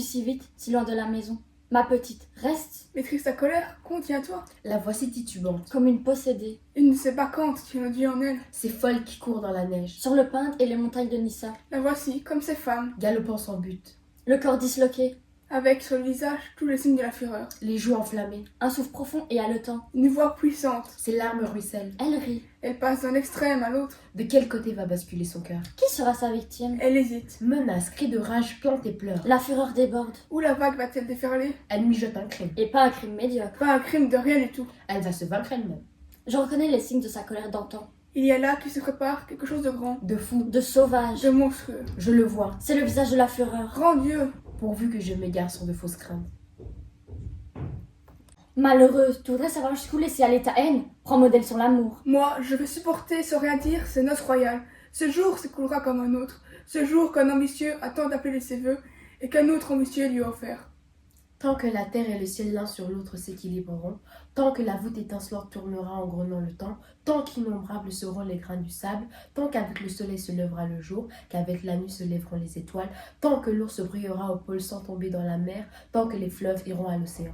pars-tu si vite, si loin de la maison? Ma petite, reste, Maîtrise ta colère, contiens-toi. La voici titubante. comme une possédée, Une de ces bacchantes qui ont Dieu en elle. Ces folles qui courent dans la neige, sur le Pinde et les montagnes de Nissa, La voici, comme ces femmes, galopant sans but. le corps disloqué, avec sur le visage tous les signes de la fureur. Les joues enflammées. un souffle profond et haletant. Une voix puissante. Ses larmes ruissellent. Elle rit. Elle passe d'un extrême à l'autre. De quel côté va basculer son cœur? Qui sera sa victime? Elle hésite. Menace, cri de rage, plainte et pleure. La fureur déborde, Où la vague va-t-elle déferler? Elle mijote un crime. et pas un crime médiocre. Pas un crime de rien du tout. Elle va se vaincre elle-même. Je reconnais les signes de sa colère d'antan, Il y a là qui se prépare quelque chose de grand, De fou, de sauvage. de monstrueux. je le vois, C'est le visage de la fureur. Grand Dieu! pourvu que je m'égare sur de fausses craintes. Malheureuse, tu voudrais savoir jusqu'où laisser aller ta haine? Prends modèle sur l'amour. Moi, je vais supporter sans rien dire ces noces royales. Ce jour s'écoulera comme un autre. Ce jour qu'un ambitieux attend d'appeler ses vœux et qu'un autre ambitieux lui a offert. Tant que la terre et le ciel l'un sur l'autre s'équilibreront, tant que la voûte étincelante tournera en grognant le temps, tant qu'innombrables seront les grains du sable, tant qu'avec le soleil se lèvera le jour, qu'avec la nuit se lèveront les étoiles, tant que l'ours brillera au pôle sans tomber dans la mer, tant que les fleuves iront à l'océan.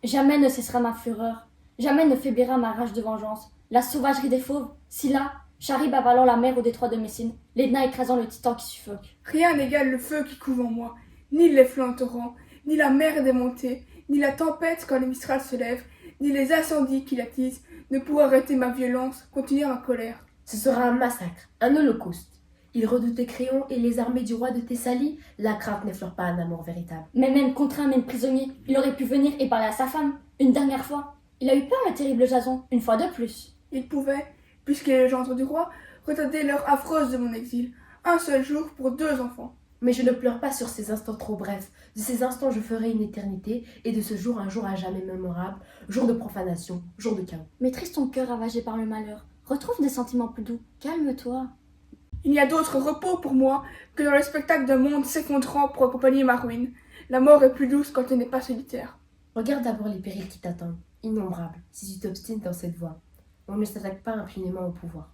Jamais ne cessera ma fureur. Jamais ne faiblira ma rage de vengeance. La sauvagerie des fauves, Scylla, Charybde avalant la mer au détroit de Messine, l'Edna écrasant le titan qui suffoque. Rien n'égale le feu qui couve en moi, ni les flancs torrents, ni la mer démontée, ni la tempête quand les Mistral se lèvent, ni les incendies qui l'attisent, ne pourront arrêter ma violence, continuer ma colère. Ce sera un massacre, un holocauste. Il redoutait Créon et les armées du roi de Thessalie, la crainte n'effleure pas un amour véritable. Mais même contraint, même prisonnier, il aurait pu venir et parler à sa femme, une dernière fois. Il a eu peur, le terrible Jason, une fois de plus. Il pouvait, puisqu'il est le gendre du roi, retarder l'heure affreuse de mon exil, un seul jour pour 2 enfants. Mais je ne pleure pas sur ces instants trop brefs. De ces instants je ferai une éternité, et de ce jour un jour à jamais mémorable, jour de profanation, jour de chaos. Maîtrise ton cœur ravagé par le malheur. Retrouve des sentiments plus doux. Calme-toi. Il n'y a d'autre repos pour moi que dans le spectacle d'un monde s'effondrant pour accompagner ma ruine. La mort est plus douce quand elle n'est pas solitaire. Regarde d'abord les périls qui t'attendent, innombrables, si tu t'obstines dans cette voie. On ne s'attaque pas impunément au pouvoir.